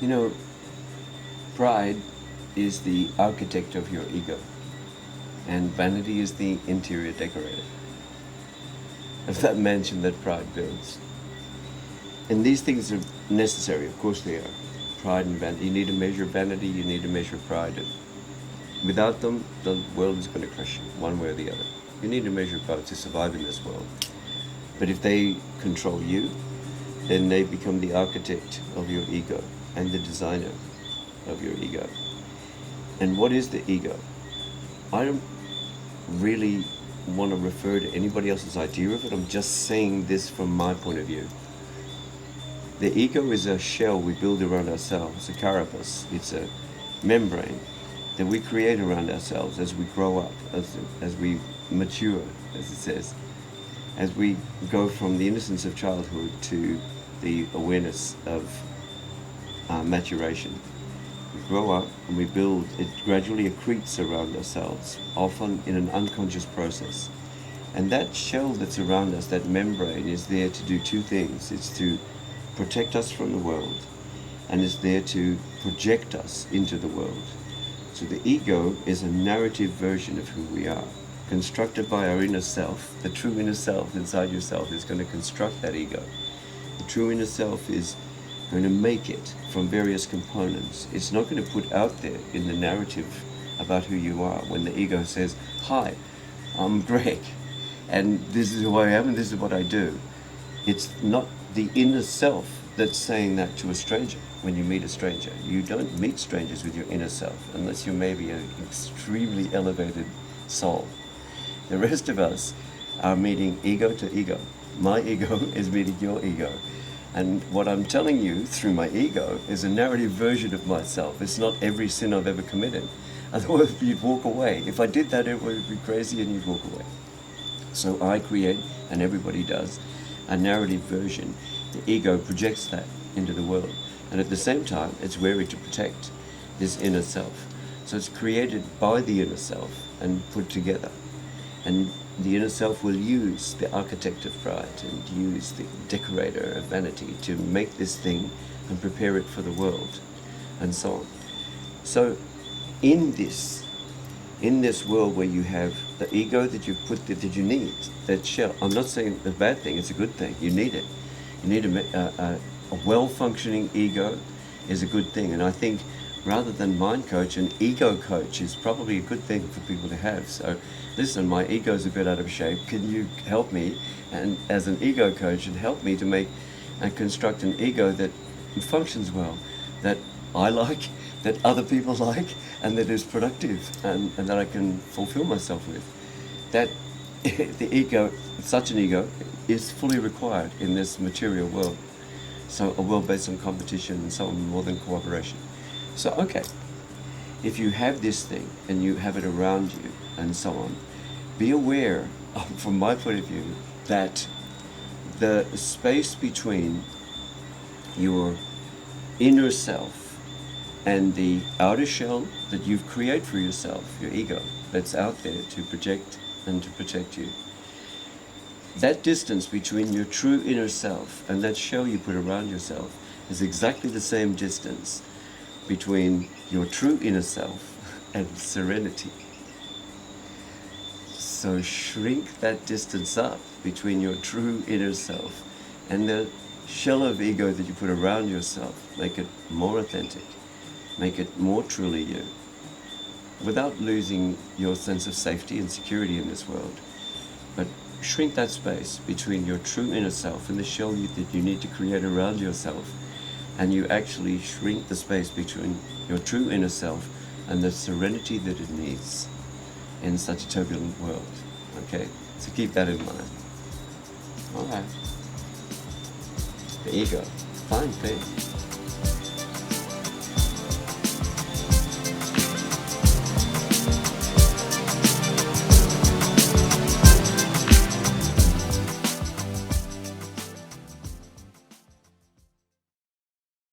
You know, pride is the architect of your ego, and vanity is the interior decorator of that mansion that pride builds. And these things are necessary, of course they are. Pride and vanity. You need to measure vanity, you need to measure pride. Without them, the world is going to crush you, one way or the other. You need to measure both to survive in this world. But if they control you, then they become the architect of your ego and the designer of your ego. And what is the ego? I don't really want to refer to anybody else's idea of it. I'm just saying this from my point of view. The ego is a shell we build around ourselves, a carapace. It's a membrane that we create around ourselves as we grow up, as we mature, as it says, as we go from the innocence of childhood to the awareness of maturation. We grow up and we build, it gradually accretes around ourselves, often in an unconscious process. And that shell that's around us, that membrane, is there to do two things. It's to protect us from the world, and is there to project us into the world. So the ego is a narrative version of who we are, constructed by our inner self. The true inner self inside yourself is going to construct that ego. The true inner self is going to make it from various components. It's not going to put out there in the narrative about who you are when the ego says, "Hi, I'm Greg, and this is who I am and this is what I do." It's not the inner self that's saying that to a stranger when you meet a stranger. You don't meet strangers with your inner self unless you're maybe an extremely elevated soul. The rest of us are meeting ego to ego. My ego is meeting your ego. And what I'm telling you through my ego is a narrative version of myself. It's not every sin I've ever committed. Otherwise you'd walk away. If I did that, it would be crazy and you'd walk away. So I create, and everybody does, a narrative version. The ego projects that into the world. And at the same time, it's wary to protect this inner self. So it's created by the inner self and put together. And the inner self will use the architect of pride and use the decorator of vanity to make this thing and prepare it for the world, and so on. So in this world where you have the ego that you've put there, that you need, that shell. I'm not saying a bad thing, it's a good thing. You need it. You need a well-functioning ego is a good thing. And I think rather than mind coach, an ego coach is probably a good thing for people to have. So listen, my ego's a bit out of shape. Can you help me? And as an ego coach, and help me to make and construct an ego that functions well, that I like, that other people like, and that is productive, and that I can fulfill myself with. That the ego, such an ego, is fully required in this material world. So a world based on competition and so on, more than cooperation. So okay, if you have this thing and you have it around you and so on, be aware, from my point of view, that the space between your inner self and the outer shell that you've created for yourself, your ego, that's out there to project and to protect you. That distance between your true inner self and that shell you put around yourself is exactly the same distance between your true inner self and serenity. So shrink that distance up between your true inner self and the shell of ego that you put around yourself. Make it more authentic. Make it more truly you, without losing your sense of safety and security in this world. But shrink that space between your true inner self and the shell that you need to create around yourself, and you actually shrink the space between your true inner self and the serenity that it needs in such a turbulent world. Okay, so keep that in mind. All right. The ego, fine thing.